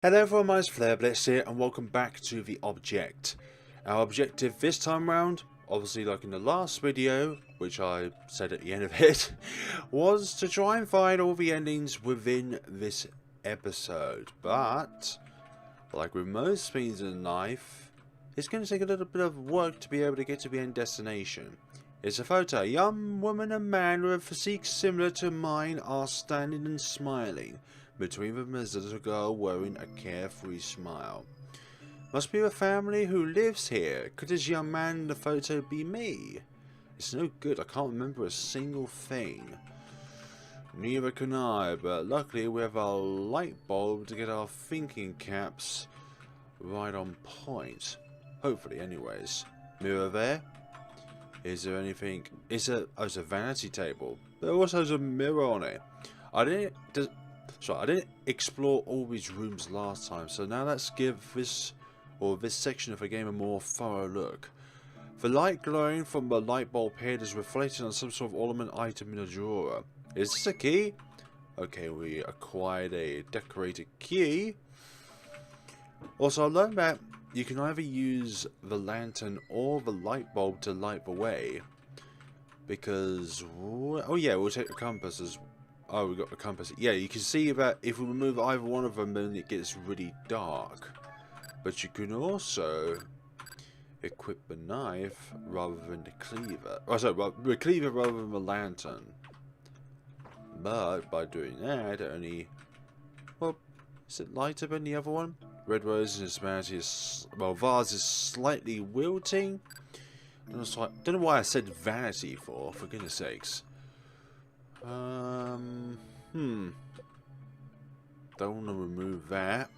Hello everyone, my name is FlareBlitzed here and welcome back to the object. Our objective this time round, obviously like in the last video, which I said at the end of it, was to try and find all the endings within this episode. But, like with most things in life, it's going to take a little bit of work to be able to get to the end destination. It's a photo. A young woman and man with a physique similar to mine are standing and smiling. Between them is a little girl wearing a carefree smile. Must be a family who lives here. Could this young man in the photo be me? It's no good, I can't remember a single thing. Neither can I, but luckily we have a light bulb to get our thinking caps right on point. Hopefully anyways. Mirror there? Is there anything? It's a vanity table. There also has a mirror on it. I didn't explore all these rooms last time, so now let's give this section of the game a more thorough look. The light glowing from the light bulb head is reflected on some sort of ornament item in a drawer. Is this a key? Okay, we acquired a decorated key. Also, I learned that you can either use the lantern or the light bulb to light the way. Because, oh yeah, we'll take the compass as well. Oh, we got the compass. Yeah, you can see that if we remove either one of them, then it gets really dark. But you can also equip the knife rather than the cleaver. Oh, sorry, the cleaver rather than the lantern. But by doing that, it only... Well, is it lighter than the other one? Red Rose in its vanity is... Well, vase is slightly wilting. Don't know why I said vanity for goodness sakes. Don't want to remove that.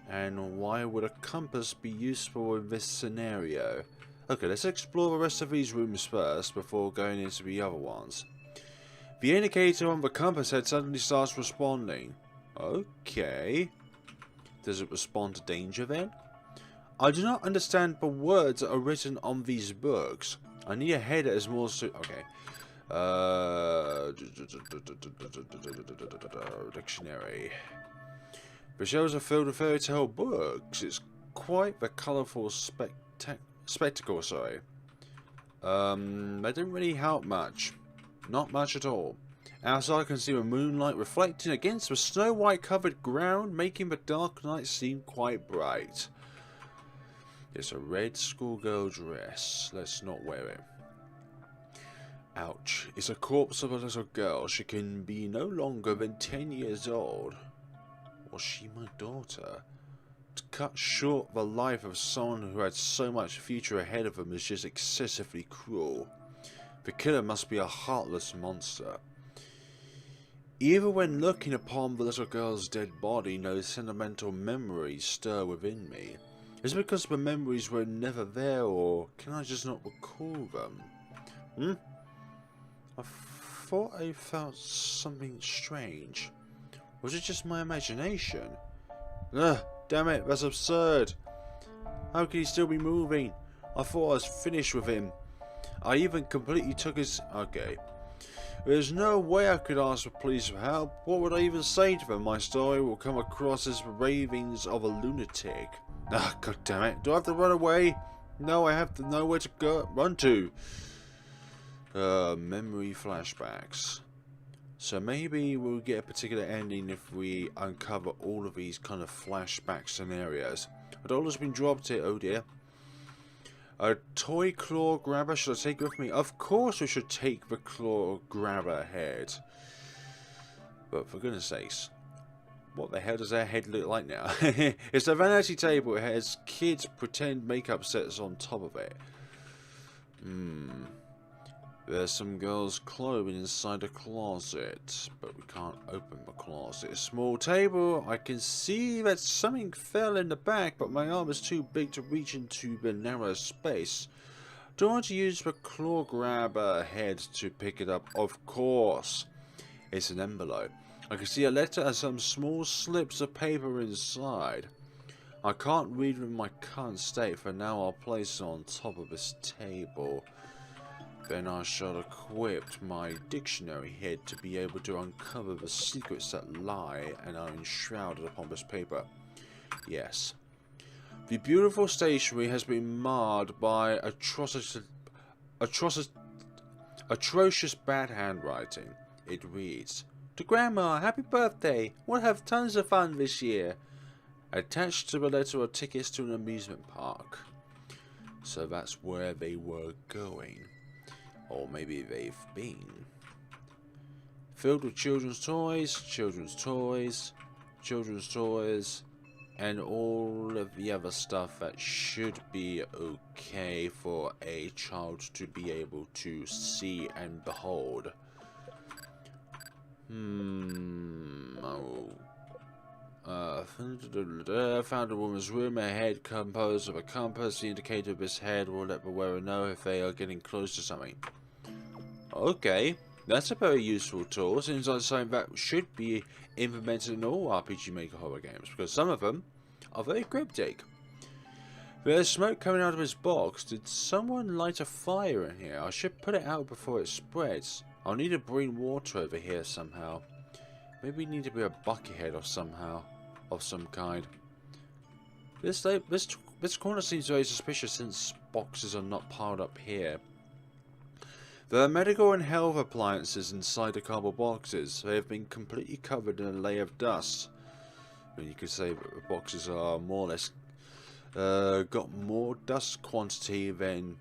And why would a compass be useful in this scenario? Okay, let's explore the rest of these rooms first before going into the other ones. The indicator on the compass head suddenly starts responding. Okay. Does it respond to danger then? I do not understand the words that are written on these books. I need a head that is more okay. Dictionary. The shelves are filled with fairy tale books. It's quite the colourful spectacle, sorry. They didn't really help much. Not much at all. Outside I can see the moonlight reflecting against the snow white covered ground, making the dark night seem quite bright. It's a red schoolgirl dress. Let's not wear it. Ouch. It's a corpse of a little girl. She can be no longer than 10 years old. Was she my daughter? To cut short the life of someone who had so much future ahead of them is just excessively cruel. The killer must be a heartless monster. Even when looking upon the little girl's dead body, no sentimental memories stir within me. Is it because the memories were never there, or can I just not recall them? I thought I felt something strange. Was it just my imagination? Ugh, damn it, that's absurd. How can he still be moving? I thought I was finished with him. I even completely took his... Okay. There's no way I could ask the police for help. What would I even say to them? My story will come across as the ravings of a lunatic. Ah, god damn it. Do I have to run away? No, I have to know where to go. Run to. Memory flashbacks. So maybe we'll get a particular ending if we uncover all of these kind of flashback scenarios. A dollar's been dropped here, oh dear. A toy claw grabber, should I take it with me? Of course we should take the claw grabber head. But for goodness sakes, what the hell does their head look like now? It's a vanity table, it has kids' pretend makeup sets on top of it. There's some girl's clothing inside a closet, but we can't open the closet. A small table, I can see that something fell in the back, but my arm is too big to reach into the narrow space. Do I want to use the claw grabber head to pick it up? Of course. It's an envelope. I can see a letter and some small slips of paper inside. I can't read in my current state, for now I'll place it on top of this table. Then I shall equip my dictionary head to be able to uncover the secrets that lie and are enshrouded upon this paper. Yes. The beautiful stationery has been marred by atrocious bad handwriting. It reads, "To Grandma, happy birthday! We'll have tons of fun this year." Attached to the letter are tickets to an amusement park. So that's where they were going. Or maybe they've been. Filled with children's toys, and all of the other stuff that should be okay for a child to be able to see and behold. Found a woman's room, a head composed of a compass. The indicator of this head will let the wearer know if they are getting close to something. Okay, that's a very useful tool. Seems like something that should be implemented in all RPG Maker horror games, because some of them are very cryptic. There's smoke coming out of his box. Did someone light a fire in here? I should put it out before it spreads. I'll need to bring water over here somehow. Maybe we need to be a buckethead of some kind. This corner seems very suspicious since boxes are not piled up here. There are medical and health appliances inside the cardboard boxes. They have been completely covered in a layer of dust. I mean, you could say that the boxes are more or less got more dust quantity than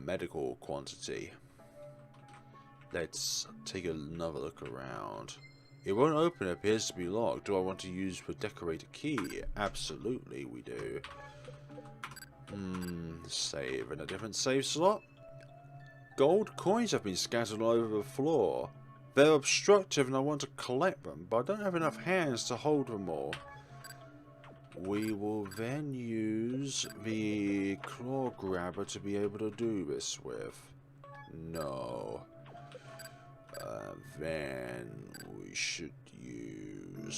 medical quantity. Let's take another look around. It won't open, it appears to be locked. Do I want to use the decorator key? Absolutely we do. Save in a different save slot. Gold coins have been scattered all over the floor. They're obstructive and I want to collect them, but I don't have enough hands to hold them all. We will then use the claw grabber to be able to do this with. No. Then we should use...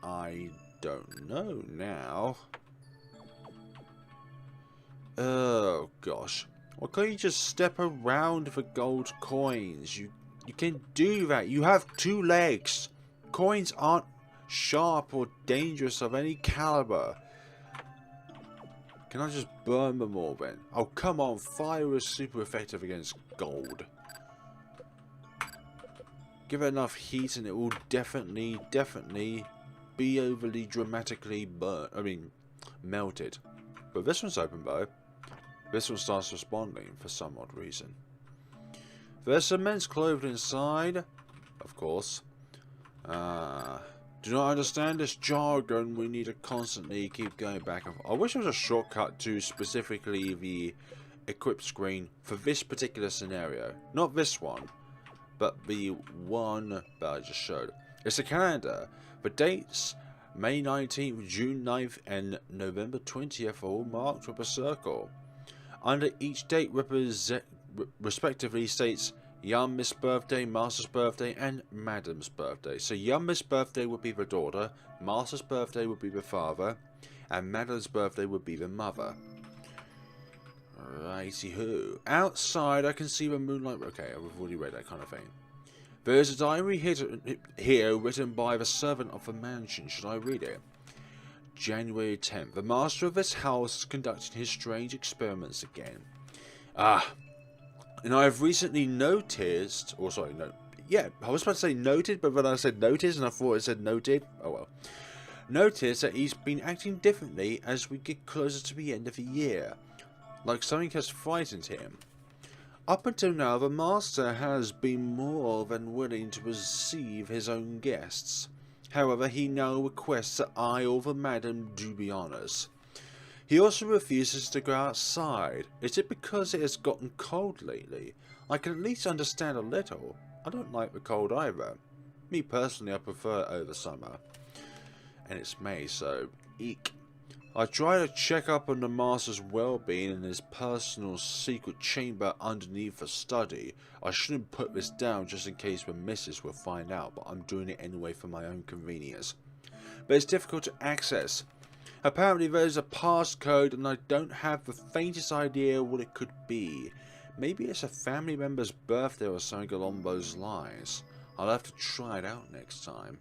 I don't know now. Oh gosh. Why can't you just step around the gold coins? You can do that. You have 2 legs. Coins aren't sharp or dangerous of any caliber. Can I just burn them all then? Oh come on, fire is super effective against gold. Give it enough heat and it will definitely be overly dramatically melted. But this one's open though. This one starts responding for some odd reason. There's some men's clothes inside, of course. Do not understand this jargon. We need to constantly keep going back and forth. I wish there was a shortcut to specifically the equip screen for this particular scenario. Not this one, but the one that I just showed. It's a calendar. The dates, May 19th, June 9th, and November 20th, are all marked with a circle. Under each date respectively states Young Miss Birthday, Master's Birthday, and Madam's Birthday. So Young Miss Birthday would be the daughter, Master's Birthday would be the father, and Madam's Birthday would be the mother. Righty-hoo. Outside I can see the moonlight... Okay, I've already read that kind of thing. There is a diary here written by the servant of the mansion. Should I read it? January 10th. The master of this house is conducting his strange experiments again. And I have recently noticed... I was about to say noted, but then I said noticed and I thought it said noted. Oh well. Notice that he's been acting differently as we get closer to the end of the year. Like something has frightened him. Up until now, the master has been more than willing to receive his own guests. However, he now requests that I or the madam do the honours. He also refuses to go outside. Is it because it has gotten cold lately? I can at least understand a little. I don't like the cold either. Me personally, I prefer it over summer. And it's May, so eek. I try to check up on the master's well-being in his personal secret chamber underneath the study. I shouldn't put this down just in case the missus will find out, but I'm doing it anyway for my own convenience. But it's difficult to access. Apparently there's a passcode and I don't have the faintest idea what it could be. Maybe it's a family member's birthday or something along those lines. I'll have to try it out next time.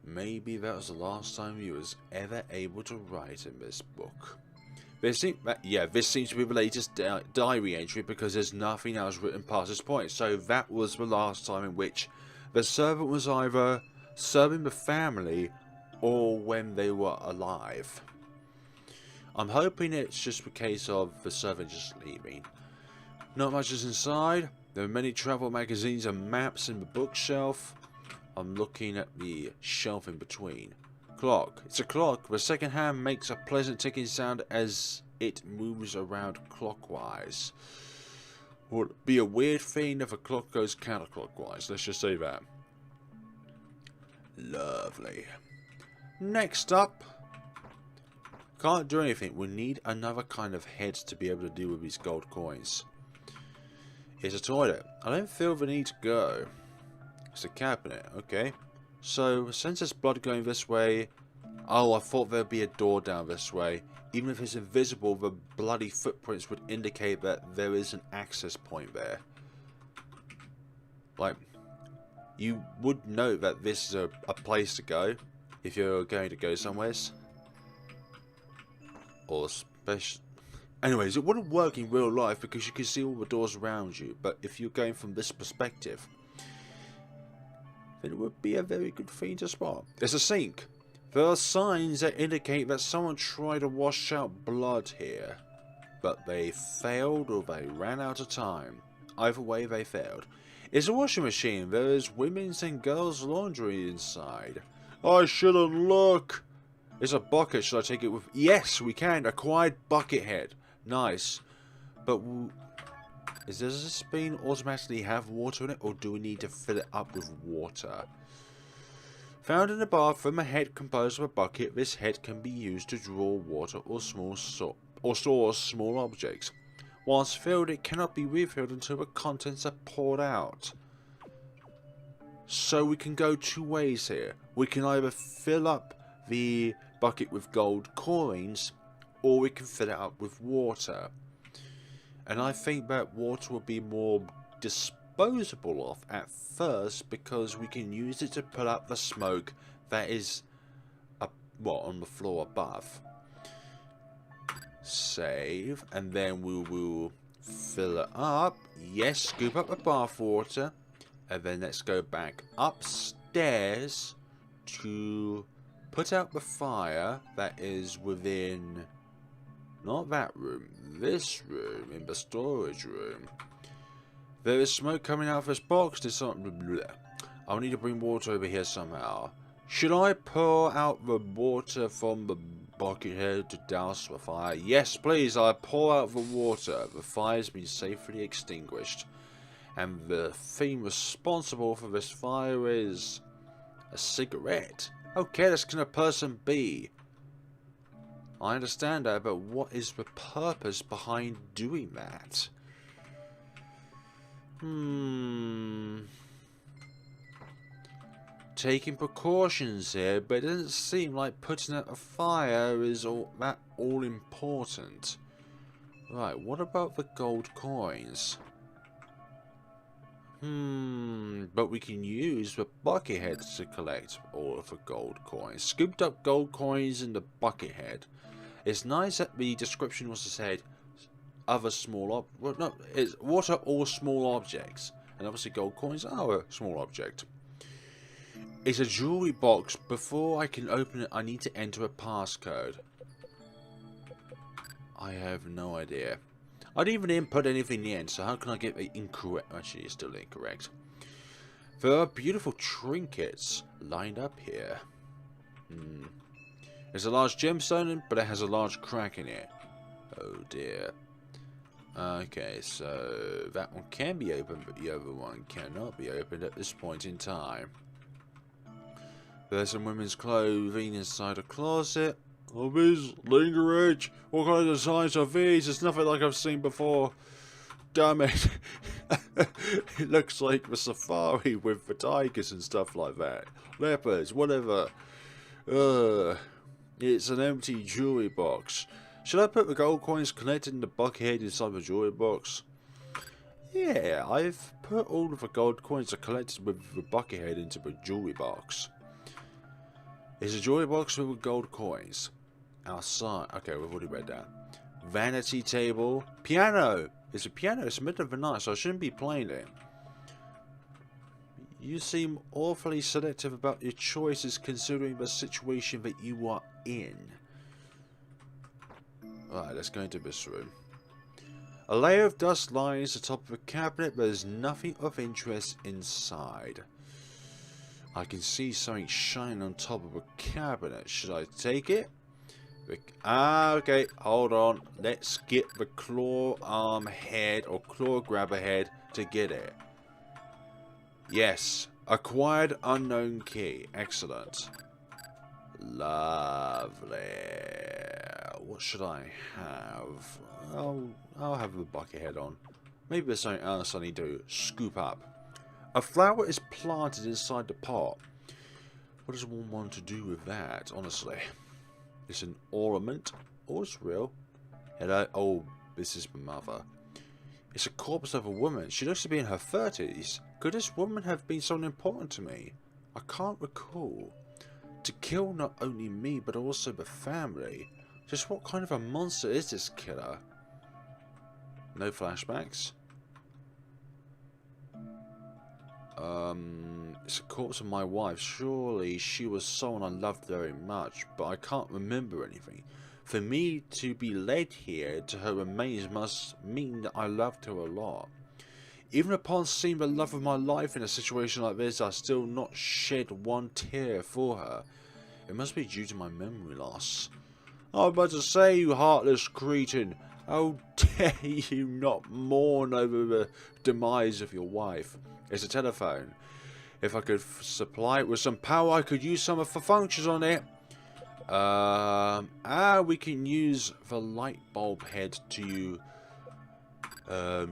Maybe that was the last time he was ever able to write in this book. This seems to be the latest diary entry because there's nothing else written past this point. So that was the last time in which the servant was either serving the family or when they were alive. I'm hoping it's just a case of the servant just leaving. Not much is inside. There are many travel magazines and maps in the bookshelf. I'm looking at the shelf in between. Clock. It's a clock. The second hand makes a pleasant ticking sound as it moves around clockwise. Would be a weird thing if a clock goes counterclockwise. Let's just say that. Lovely. Next up. Can't do anything. We need another kind of head to be able to deal with these gold coins. It's a toilet. I don't feel the need to go. It's a cabinet. Okay. So, since there's blood going this way... Oh, I thought there'd be a door down this way. Even if it's invisible, the bloody footprints would indicate that there is an access point there. Like, you would know that this is a place to go if you're going to go somewhere. Or special... Anyways, it wouldn't work in real life because you can see all the doors around you. But if you're going from this perspective, then it would be a very good thing to spot. There's a sink. There are signs that indicate that someone tried to wash out blood here, but they failed or they ran out of time. Either way, they failed. It's a washing machine. There is women's and girls' laundry inside. I shouldn't look. It's a bucket. Should I take it with... Yes, we can. Acquired bucket head. Nice. But does this bean automatically have water in it, or do we need to fill it up with water? Found in the bathroom, a head composed of a bucket. This head can be used to draw water or store small objects. Once filled, it cannot be refilled until the contents are poured out. So we can go two ways here. We can either fill up the bucket with gold coins, or we can fill it up with water. And I think that water will be more disposable of at first because we can use it to put up the smoke that is on the floor above. Save, and then we will fill it up. Yes, scoop up the bath water, and then let's go back upstairs to put out the fire that is within, not that room, this room, in the storage room. There is smoke coming out of this box. There's something. I'll need to bring water over here somehow. Should I pour out the water from the bucket head to douse the fire? Yes, please. I pour out the water. The fire's been safely extinguished. And the thing responsible for this fire is a cigarette. Okay, this can a person be? I understand that, but what is the purpose behind doing that? Taking precautions here, but it doesn't seem like putting out a fire is all important. Right, what about the gold coins? But we can use the bucket head to collect all of the gold coins. Scooped up gold coins in the bucket head. It's nice that the description was said other small it's what are all small objects, and obviously gold coins are a small object. It's a jewelry box. Before I can open it, I need to enter a passcode. I have no idea. I didn't even input anything in, so how can I get the incorrect? Actually, it's still incorrect. There are beautiful trinkets lined up here. There's a large gemstone, but it has a large crack in it. Oh dear. Okay, so that one can be opened, but the other one cannot be opened at this point in time. There's some women's clothing inside a closet. Oh, these lingerie. What kind of designs are these? It's nothing like I've seen before. Damn it. It looks like the safari with the tigers and stuff like that. Leopards, whatever. It's an empty jewelry box. Should I put the gold coins connected in the bucket inside the jewelry box? Yeah, I've put all of the gold coins I collected with the bucket head into the jewelry box. It's a jewelry box filled with gold coins. Outside. Okay, we've already read that. Vanity table. Piano. It's a piano. It's mid of the night, so I shouldn't be playing it. You seem awfully selective about your choices considering the situation that you are in. Alright, let's go into this room. A layer of dust lies atop of a cabinet, but there's nothing of interest inside. I can see something shining on top of a cabinet. Should I take it? Okay, hold on. Let's get the claw arm head or claw grabber head to get it. Yes, acquired unknown key. Excellent. Lovely. What should I have? I'll have the bucket head on. Maybe there's something else I need to scoop up. A flower is planted inside the pot. What does one want to do with that, honestly? It's an ornament. Oh, it's real. Hello. Oh, this is my mother. It's a corpse of a woman. She looks to be in her 30s. Could this woman have been someone important to me? I can't recall. To kill not only me, but also the family. Just what kind of a monster is this killer? No flashbacks. It's a corpse of my wife. Surely she was someone I loved very much, but I can't remember anything. For me to be led here to her remains must mean that I loved her a lot. Even upon seeing the love of my life in a situation like this, I still not shed one tear for her. It must be due to my memory loss. I was about to say, you heartless cretin, how dare you not mourn over the demise of your wife? It's a telephone. If I could supply it with some power, I could use some of the functions on it. We can use the light bulb head to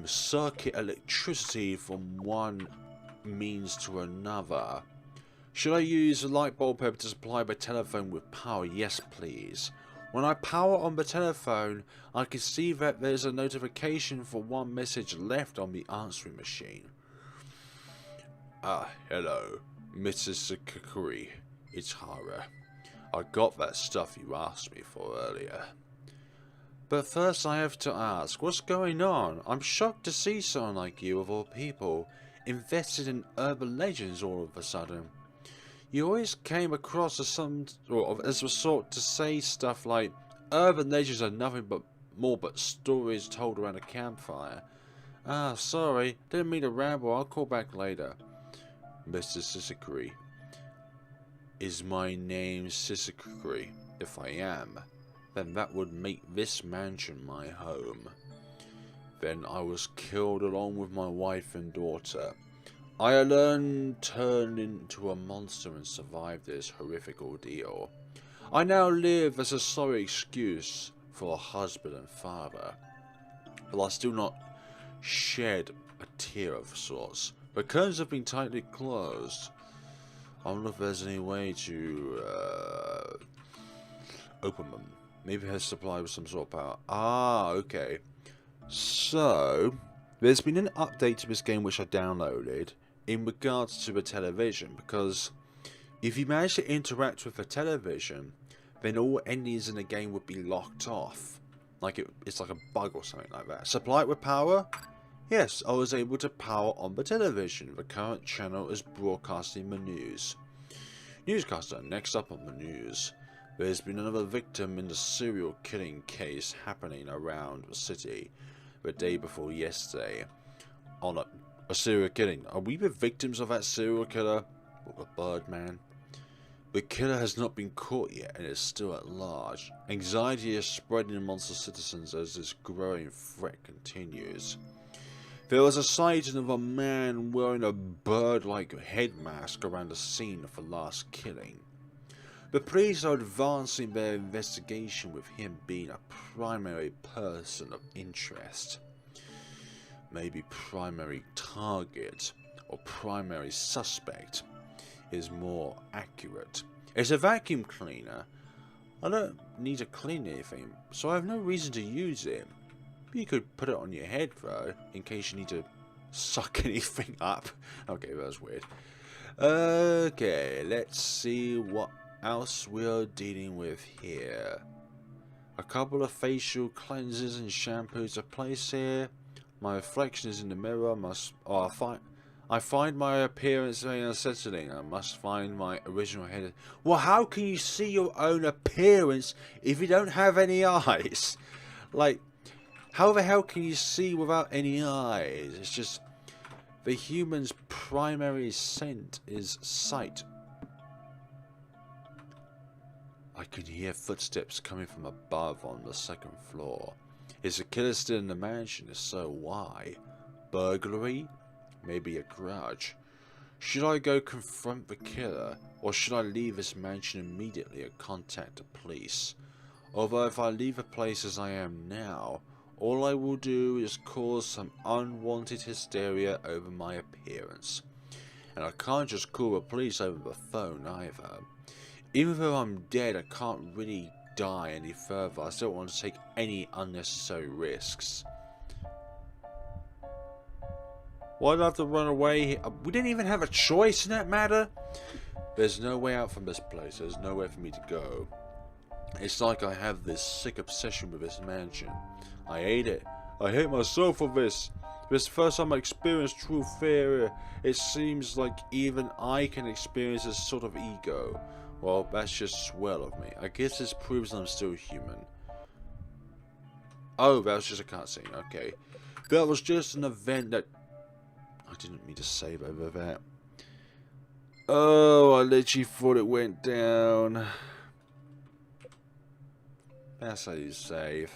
circuit electricity from one means to another. Should I use the light bulb head to supply the telephone with power? Yes, please. When I power on the telephone, I can see that there's a notification for one message left on the answering machine. Ah, hello, Mrs. Kukuri. It's Hara. I got that stuff you asked me for earlier. But first I have to ask, what's going on? I'm shocked to see someone like you, of all people, invested in urban legends all of a sudden. You always came across as a sort to say stuff like, urban legends are nothing but stories told around a campfire. Ah, sorry, didn't mean to ramble, I'll call back later. Mr. Deciphering. Is my name Deciphering? If I am, then that would make this mansion my home. Then I was killed along with my wife and daughter. I alone turned into a monster and survived this horrific ordeal. I now live as a sorry excuse for a husband and father. But I still not shed a tear of sorts. The curtains have been tightly closed. I wonder if there's any way to open them. Maybe it has supplied with some sort of power. Ah, okay. So, there's been an update to this game which I downloaded in regards to the television, because if you manage to interact with the television, then all endings in the game would be locked off. Like it's like a bug or something like that. Supply it with power? Yes, I was able to power on the television. The current channel is broadcasting the news. Newscaster, next up on the news. There's been another victim in the serial killing case happening around the city the day before yesterday. On a serial killing. Are we the victims of that serial killer? Or the Birdman? The killer has not been caught yet and is still at large. Anxiety is spreading amongst the citizens as this growing threat continues. There was a sighting of a man wearing a bird-like head mask around the scene of the last killing. The police are advancing their investigation with him being a primary person of interest. Maybe primary target or primary suspect is more accurate. It's a vacuum cleaner. I don't need to clean anything, so I have no reason to use it. You could put it on your head though, in case you need to suck anything up. Okay, that was weird. Okay, let's see what else we're dealing with here. A couple of facial cleansers and shampoos are placed here. My reflection is in the mirror. I find my appearance very unsettling. I must find my original head. Well, how can you see your own appearance if you don't have any eyes? Like, how the hell can you see without any eyes? It's just, the human's primary scent is sight. I can hear footsteps coming from above on the second floor. Is the killer still in the mansion? If so, why? Burglary? Maybe a grudge. Should I go confront the killer, or should I leave this mansion immediately and contact the police? Although if I leave the place as I am now, all I will do is cause some unwanted hysteria over my appearance. And I can't just call the police over the phone either. Even though I'm dead, I can't really die any further. I still don't want to take any unnecessary risks. Why'd I have to run away? We didn't even have a choice in that matter. There's no way out from this place. There's nowhere for me to go. It's like I have this sick obsession with this mansion. I hate it. I hate myself for this. This is the first time I experienced true fear. It seems like even I can experience this sort of ego. Well, that's just swell of me. I guess this proves I'm still human. Oh, that was just a cutscene. Okay. That was just an event that... I didn't mean to save over that. Oh, I literally thought it went down. That's how you save.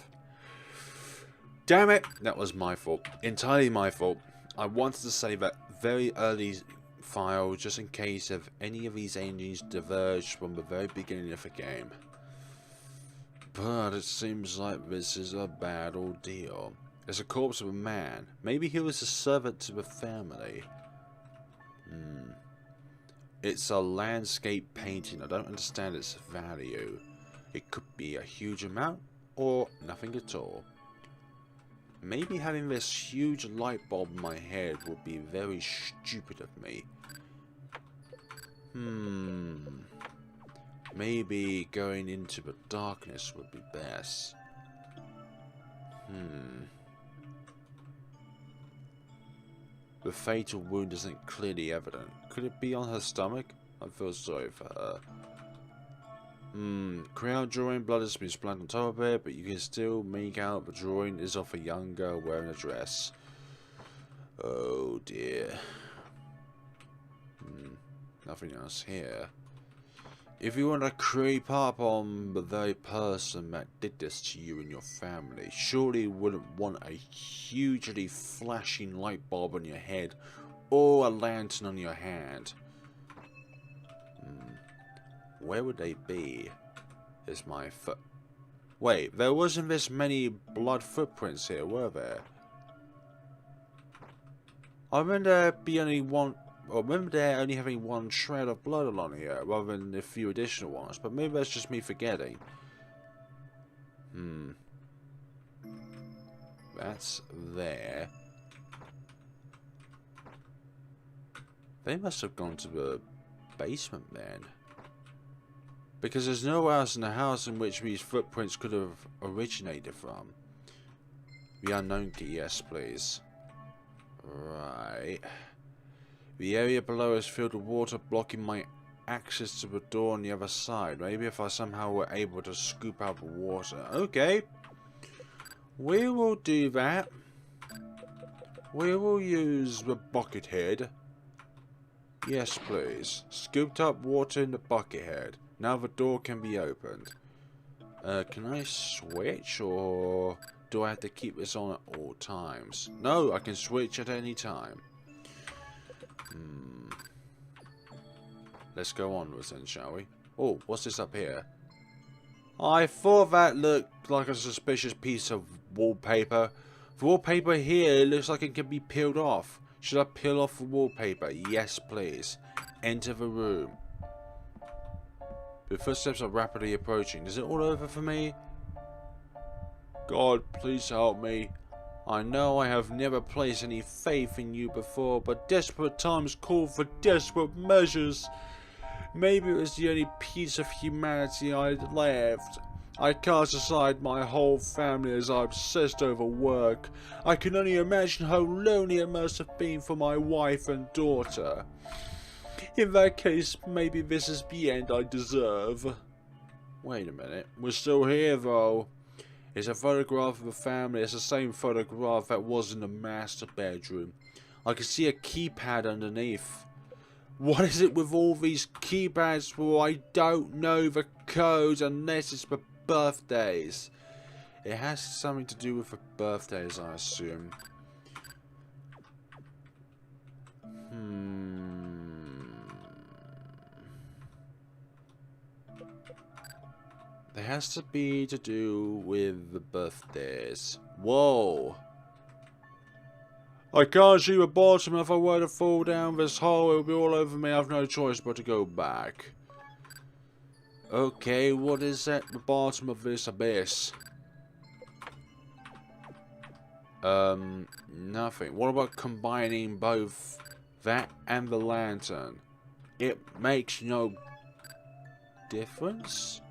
Damn it! That was my fault. Entirely my fault. I wanted to save that very early file just in case if any of these engines diverged from the very beginning of the game. But it seems like this is a bad ordeal. There's a corpse of a man. Maybe he was a servant to the family. It's a landscape painting. I don't understand its value. It could be a huge amount or nothing at all. Maybe having this huge light bulb in my head would be very stupid of me. Maybe going into the darkness would be best. The fatal wound isn't clearly evident. Could it be on her stomach? I feel sorry for her. Crowd drawing, blood has been splattered on top of it, but you can still make out the drawing is of a young girl wearing a dress. Oh dear. Nothing else here. If you want to creep up on the very person that did this to you and your family, surely you wouldn't want a hugely flashing light bulb on your head or a lantern on your hand. Where would they be? Is my foot... Wait, there wasn't this many blood footprints here, were there? I remember there be only one... I remember there only having one shred of blood along here, rather than a few additional ones, but maybe that's just me forgetting. That's there. They must have gone to the basement then. Because there's nowhere else in the house in which these footprints could have originated from. The unknown key, yes please. Right. The area below is filled with water blocking my access to the door on the other side. Maybe if I somehow were able to scoop out the water. Okay. We will do that. We will use the bucket head. Yes please. Scooped up water in the bucket head. Now the door can be opened. Can I switch or do I have to keep this on at all times? No, I can switch at any time. Let's go onwards then, shall we? Oh, what's this up here? I thought that looked like a suspicious piece of wallpaper. The wallpaper here looks like it can be peeled off. Should I peel off the wallpaper? Yes, please. Enter the room. The footsteps are rapidly approaching. Is it all over for me? God, please help me. I know I have never placed any faith in you before, but desperate times call for desperate measures. Maybe it was the only piece of humanity I'd left. I cast aside my whole family as I obsessed over work. I can only imagine how lonely it must have been for my wife and daughter. In that case, maybe this is the end I deserve. Wait a minute, we're still here though. It's a photograph of the family. It's the same photograph that was in the master bedroom. I can see a keypad underneath. What is it with all these keypads for I don't know the codes unless it's for birthdays? It has something to do with the birthdays, I assume. It has to be to do with the birthdays. Whoa! I can't see the bottom. If I were to fall down this hole, it would be all over me. I've no choice but to go back. Okay, what is at the bottom of this abyss? Nothing. What about combining both that and the lantern? It makes no difference?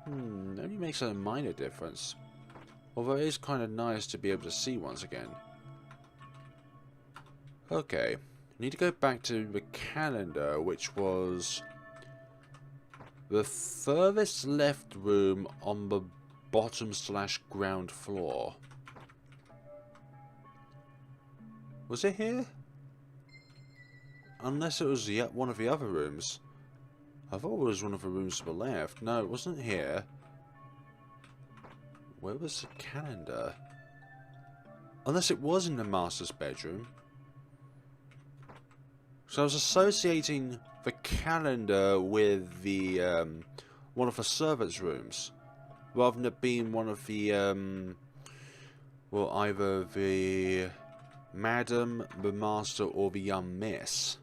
Only makes a minor difference. Although it is kind of nice to be able to see once again. Okay. Need to go back to the calendar, which was the furthest left room on the bottom/ground floor. Was it here? Unless it was one of the other rooms. I thought it was one of the rooms to the left. No, it wasn't here. Where was the calendar? Unless it was in the master's bedroom. So I was associating the calendar with the one of the servants' rooms, rather than it being one of the well, either the madam, the master, or the young miss.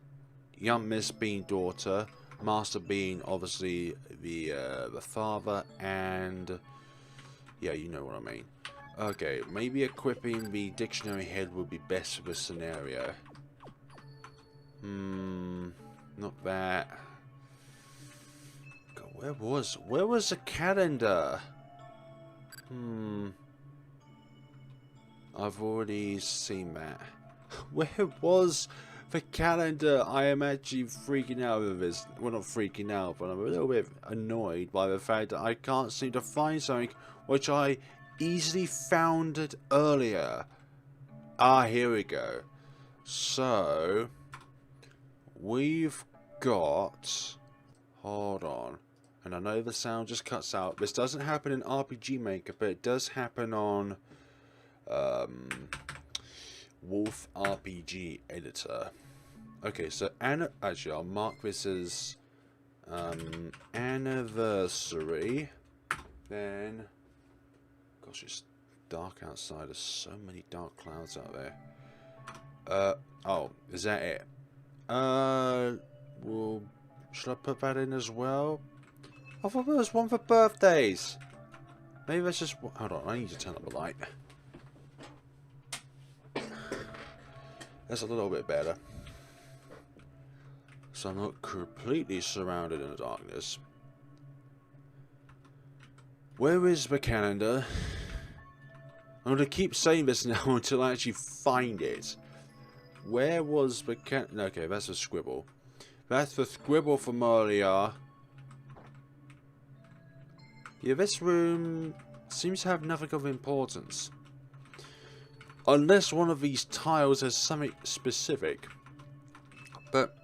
Young miss being daughter, master being obviously the father, and yeah, you know what I mean. Okay, maybe equipping the dictionary head would be best for this scenario. Not that. God, where was the calendar? I've already seen that. Where was the calendar? I am actually freaking out with this. Well, not freaking out, but I'm a little bit annoyed by the fact that I can't seem to find something which I easily found it earlier. Ah, here we go. So we've got, hold on, and I know the sound just cuts out. This doesn't happen in RPG Maker, but it does happen on Wolf RPG Editor. Okay, so actually I'll mark this as anniversary. Then, gosh, it's dark outside. There's so many dark clouds out there. Oh, is that it? Well, should I put that in as well? I thought there was one for birthdays. Maybe that's just... Hold on, I need to turn up the light. That's a little bit better. So I'm not completely surrounded in the darkness. Where is the calendar? I'm going to keep saying this now until I actually find it. Where was the calendar? Okay, that's a scribble. That's the scribble from earlier. Yeah, this room seems to have nothing of importance. Unless one of these tiles has something specific. But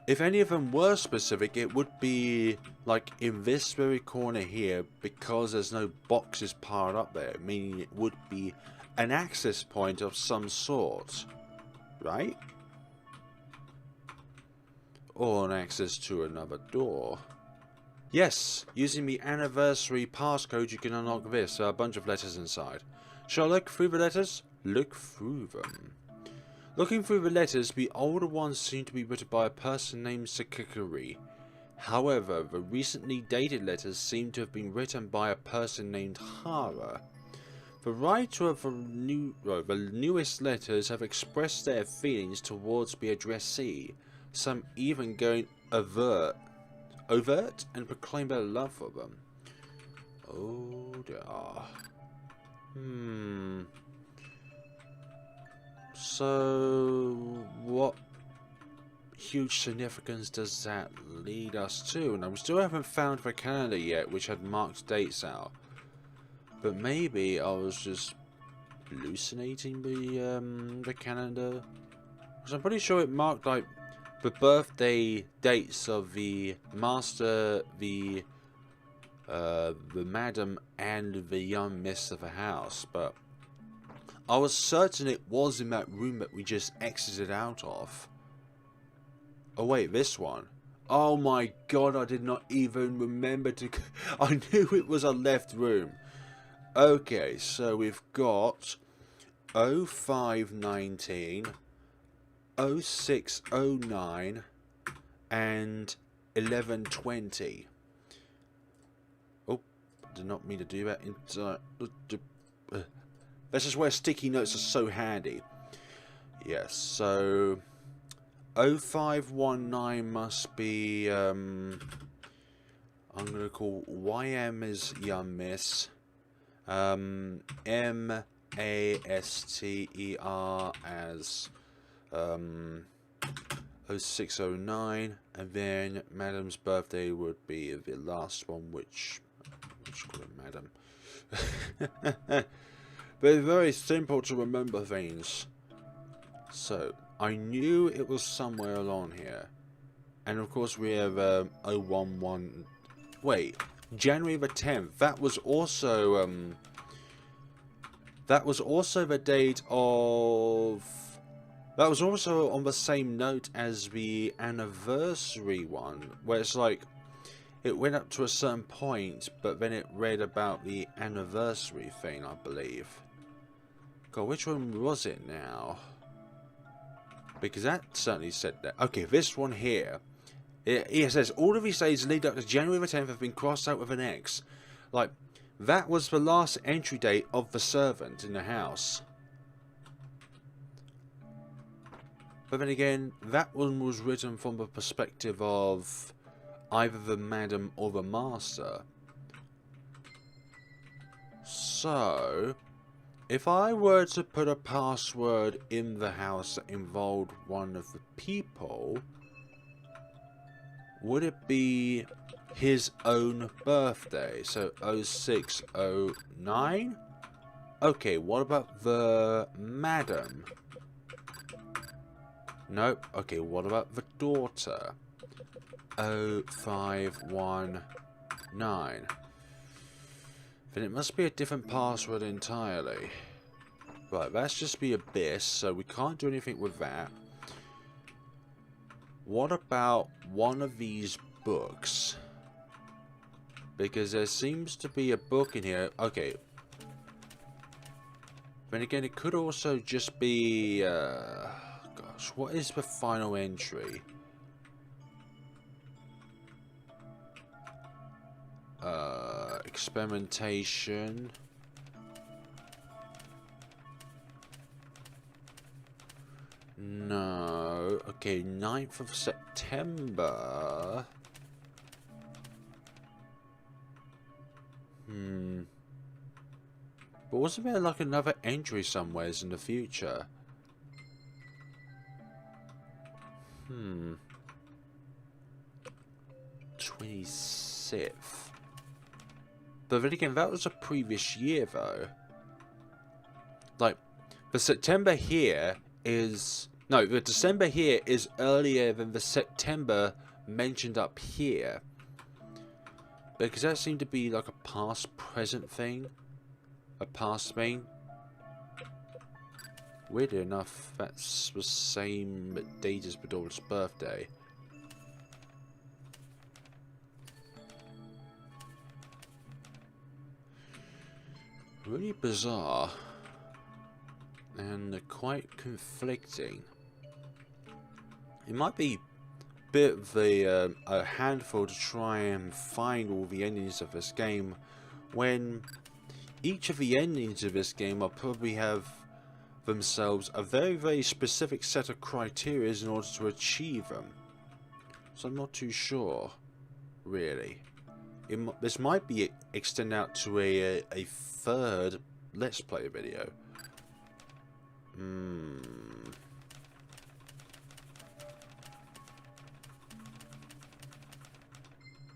if any of them were specific, it would be like in this very corner here, because there's no boxes piled up there, meaning it would be an access point of some sort, right? Or an access to another door. Yes, using the anniversary passcode you can unlock this. There are a bunch of letters inside. Shall I look through the letters? Look through them. Looking through the letters, the older ones seem to be written by a person named Sakikari. However, the recently dated letters seem to have been written by a person named Hara. The writer of the newest letters have expressed their feelings towards the addressee, some even going overt and proclaim their love for them. Oh dear. So, what huge significance does that lead us to? And we still haven't found the calendar yet, which had marked dates out. But maybe I was just hallucinating the calendar, because I'm pretty sure it marked like the birthday dates of the master, the madam, and the young miss of the house. But I was certain it was in that room that we just exited out of. Oh wait, this one. Oh my god, I did not even remember to... I knew it was a left room. Okay, so we've got 0519, 0609, and 1120. Oh, did not mean to do that. This is where sticky notes are so handy. Yes, so 0519 must be I'm gonna call YM as young miss. MASTER as 0609, and then Madam's birthday would be the last one, which call it Madam. But it's very simple to remember things. So I knew it was somewhere along here, and of course we have 011. Wait. January the 10th. That was also the date of. That was also on the same note as the anniversary one, where it's like it went up to a certain point, but then it read about the anniversary thing, I believe. God, which one was it now? Because that certainly said that. Okay, this one here. It says, all of these days lead up to January the 10th have been crossed out with an X. Like, that was the last entry date of the servant in the house. But then again, that one was written from the perspective of either the madam or the master. So, if I were to put a password in the house that involved one of the people... would it be his own birthday? So 0609? Okay, what about the madam? Nope. Okay, what about the daughter? 0519. Then it must be a different password entirely. Right, that's just the abyss, so we can't do anything with that. What about one of these books? Because there seems to be a book in here. Okay. Then again, it could also just be... gosh, what is the final entry? Experimentation. No. Okay, 9th of September. But wasn't there like another entry somewheres in the future? 26th. But then again, that was a previous year though. Like, the September here is... No, the December here is earlier than the September mentioned up here. Because that seemed to be like a past-present thing. A past thing. Weirdly enough, that's the same date as Bedor's birthday. Really bizarre. And quite conflicting. It might be a bit of a handful to try and find all the endings of this game when each of the endings of this game will probably have themselves a very, very specific set of criteria in order to achieve them. So I'm not too sure, really. This might be extend out to a third Let's Play video.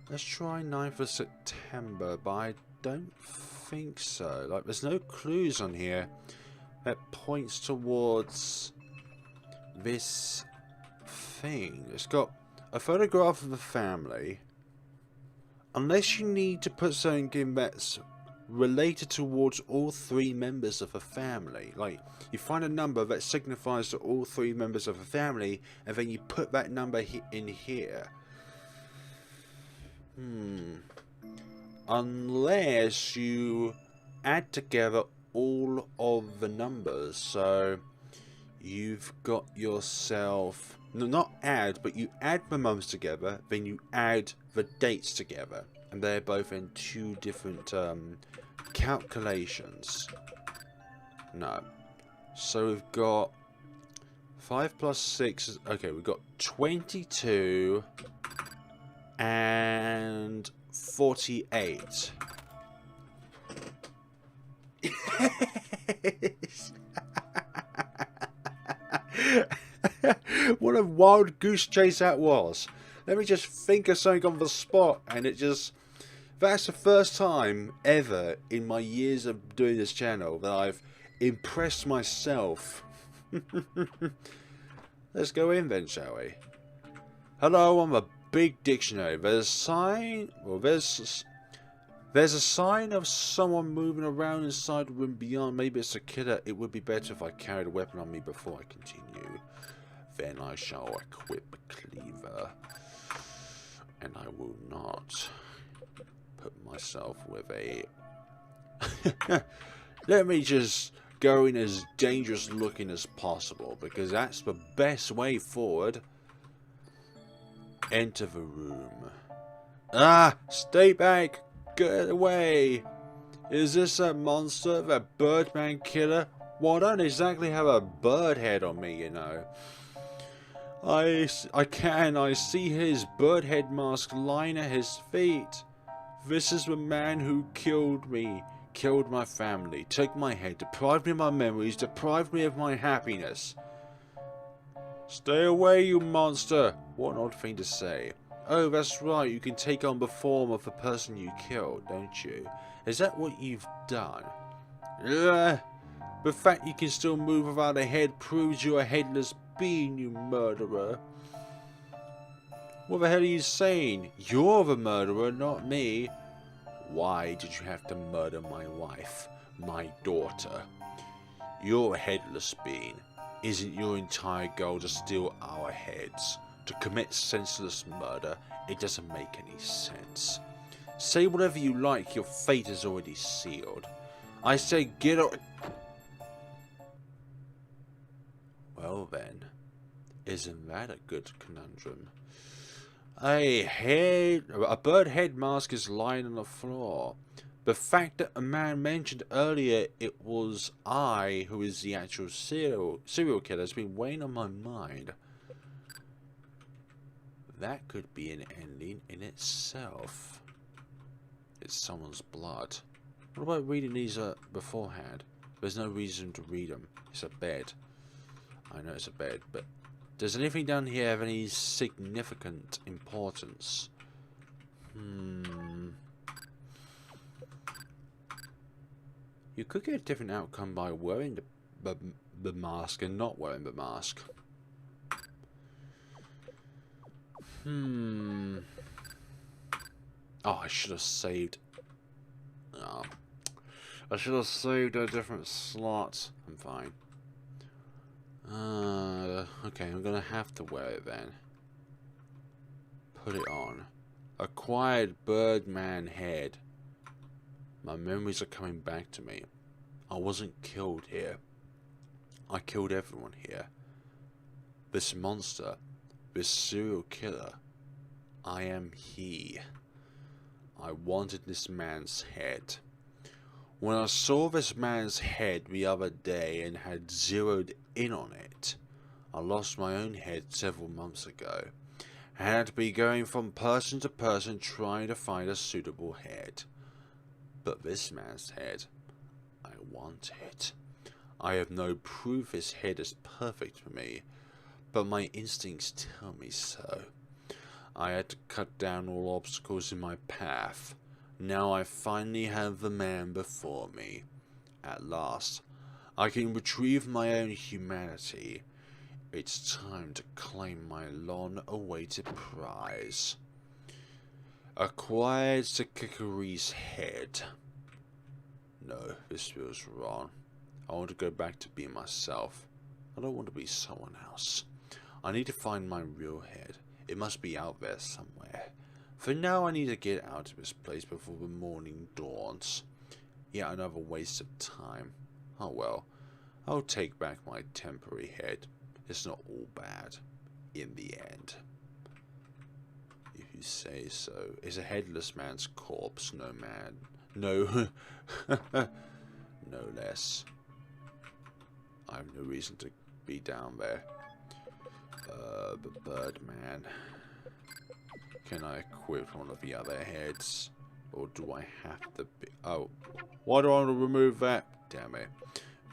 Let's try 9th of September, but I don't think so. Like, there's no clues on here that points towards this thing. It's got a photograph of the family. Unless you need to put something in that's related towards all 3 members of a family. Like, you find a number that signifies to all 3 members of a family, and then you put that number in here. Unless you add together all of the numbers. So you've got yourself, no, not add, but you add the months together, then you add the dates together, and they're both in 2 different calculations. No. So we've got 5 plus 6. Okay, we've got 22 and 48. What a wild goose chase that was. Let me just think of something on the spot, and it just... That's the first time ever in my years of doing this channel that I've impressed myself. Let's go in then, shall we? Hello, I'm a big dictionary. There's a sign... Well, there's a sign of someone moving around inside the room beyond. Maybe it's a killer. It would be better if I carried a weapon on me before I continue. Then I shall equip a cleaver. And I will not put myself with a... Let me just go in as dangerous looking as possible, because that's the best way forward. Enter the room. Ah! Stay back! Get away! Is this a monster? That Birdman killer? Well, I don't exactly have a bird head on me, you know. I see his bird head mask lying at his feet. This is the man who killed me, killed my family, took my head, deprived me of my memories, deprived me of my happiness. Stay away, you monster! What an odd thing to say. Oh, that's right, you can take on the form of the person you killed, don't you? Is that what you've done? Ugh. The fact you can still move without a head proves you're a headless being, you murderer. What the hell are you saying? You're the murderer, not me. Why did you have to murder my wife, my daughter? You're a headless being. Isn't your entire goal to steal our heads? To commit senseless murder? It doesn't make any sense. Say whatever you like, your fate is already sealed. I say get out. Well then, isn't that a good conundrum? A bird head mask is lying on the floor. The fact that a man mentioned earlier it was I who is the actual serial killer has been weighing on my mind. That could be an ending in itself. It's someone's blood. What about reading these beforehand? There's no reason to read them. It's a bed. I know it's a bed, but does anything down here have any significant importance? You could get a different outcome by wearing the mask and not wearing the mask. Oh, I should have saved. Oh, I should have saved a different slot. I'm fine. Okay, I'm gonna have to wear it then. Put it on. Acquired Birdman head. My memories are coming back to me. I wasn't killed here. I killed everyone here. This monster, this serial killer, I am he. I wanted this man's head. When I saw this man's head the other day and had zeroed in on it, I lost my own head several months ago. I had to be going from person to person trying to find a suitable head. But this man's head, I want it. I have no proof his head is perfect for me, but my instincts tell me so. I had to cut down all obstacles in my path. Now I finally have the man before me. At last, I can retrieve my own humanity. It's time to claim my long-awaited prize. Acquired Sakikari's head. No, this feels wrong. I want to go back to being myself. I don't want to be someone else. I need to find my real head. It must be out there somewhere. For now, I need to get out of this place before the morning dawns. Yet another waste of time. Oh well, I'll take back my temporary head. It's not all bad, in the end. If you say so. It's a headless man's corpse, no man. No, no less. I have no reason to be down there. The Birdman. Can I equip one of the other heads? Or do I have to be... Oh, why do I want to remove that? Damn it.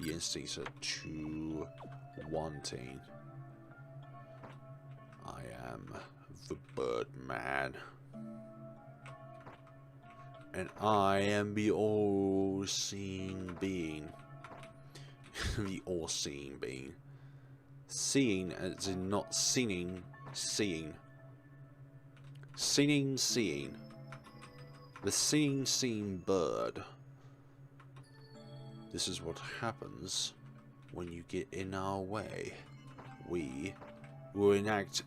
The instincts are too wanting. I am the Birdman. And I am the all-seeing being. The all-seeing being. Seeing as in not singing, seeing. Singing, seeing. The seeing bird. This is what happens when you get in our way. We will enact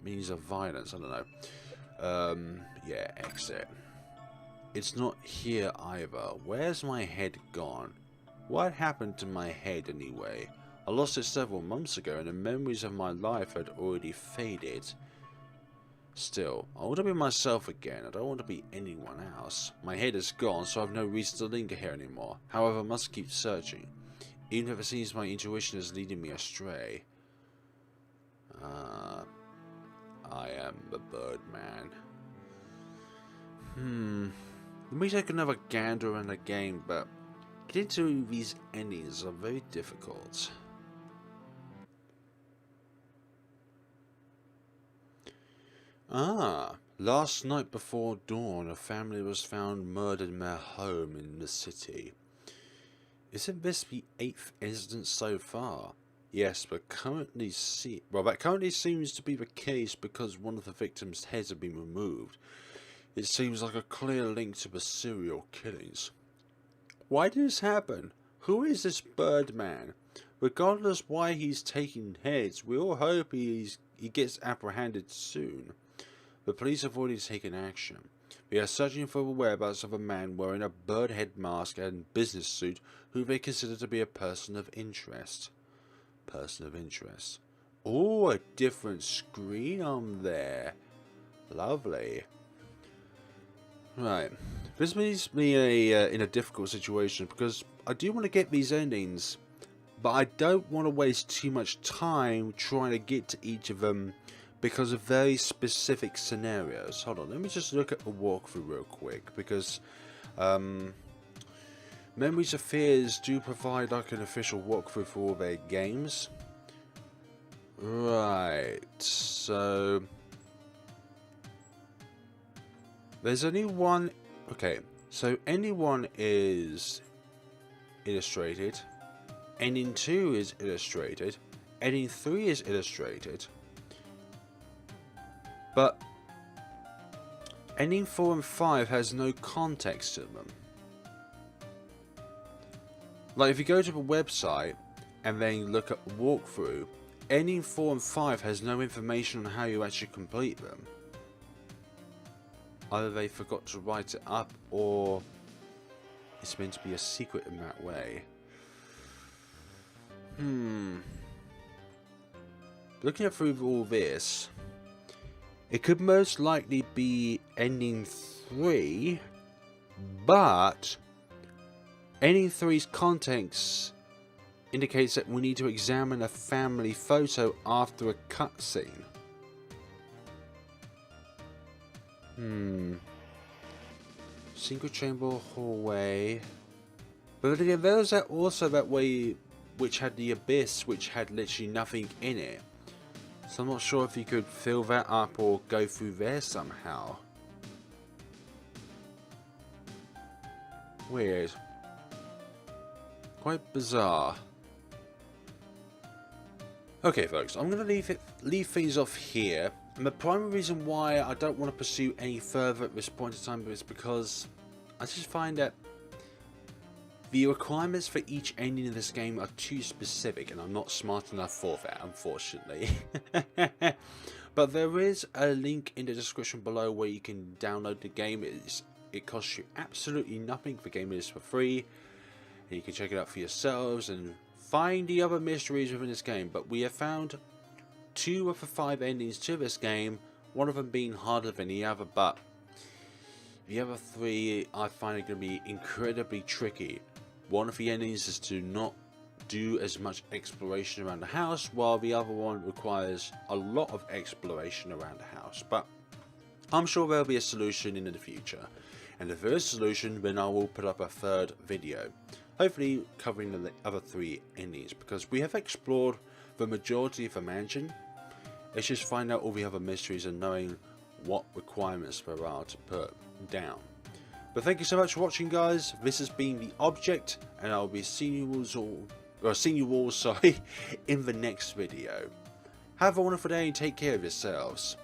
means of violence, I don't know. Yeah, exit. It's not here either. Where's my head gone? What happened to my head anyway? I lost it several months ago and the memories of my life had already faded. Still, I want to be myself again. I don't want to be anyone else. My head is gone, so I have no reason to linger here anymore. However, I must keep searching. Even if it seems my intuition is leading me astray. I am the Birdman. Let me take another gander in the game, but getting to these endings are very difficult. Last night before dawn, a family was found murdered in their home in the city. Isn't this the 8th incident so far? Yes, but that currently seems to be the case because one of the victims' heads have been removed. It seems like a clear link to the serial killings. Why did this happen? Who is this Birdman? Regardless why he's taking heads, we all hope he gets apprehended soon. The police have already taken action. They are searching for the whereabouts of a man wearing a bird head mask and business suit who they consider to be a person of interest. Person of interest. Oh, a different screen on there. Lovely. Right. This leaves me in a difficult situation because I do want to get these endings, but I don't want to waste too much time trying to get to each of them because of very specific scenarios. Hold on, let me just look at the walkthrough real quick because Memories of Fears do provide like an official walkthrough for all their games. Right, so there's only one. Okay, so anyone is illustrated, ending 2 is illustrated, ending 3 is illustrated, but ending 4 and 5 has no context to them. Like if you go to the website and then look at walkthrough, ending 4 and 5 has no information on how you actually complete them. Either they forgot to write it up or it's meant to be a secret in that way. Looking through all this, It could most likely be ending 3, but ending 3's context indicates that we need to examine a family photo after a cutscene. Single chamber hallway. But again, there was also that way which had the abyss, which had literally nothing in it. So I'm not sure if you could fill that up or go through there somehow. Weird. Quite bizarre. Okay folks, I'm going to leave things off here. And the primary reason why I don't want to pursue any further at this point in time is because I just find that the requirements for each ending in this game are too specific, and I'm not smart enough for that, unfortunately. But there is a link in the description below where you can download the game. It costs you absolutely nothing. The game is for free, and you can check it out for yourselves and find the other mysteries within this game. But we have found 2 of the 5 endings to this game, one of them being harder than the other, but the other 3 I find are going to be incredibly tricky. One of the endings is to not do as much exploration around the house, while the other one requires a lot of exploration around the house. But I'm sure there'll be a solution in the future, and if there is a solution, then I will put up a 3rd video, hopefully covering the other 3 endings, because we have explored the majority of the mansion. Let's just find out all the other mysteries and knowing what requirements there are to put down. But thank you so much for watching, guys. This has been The Object, and I'll be seeing you all in the next video. Have a wonderful day and take care of yourselves.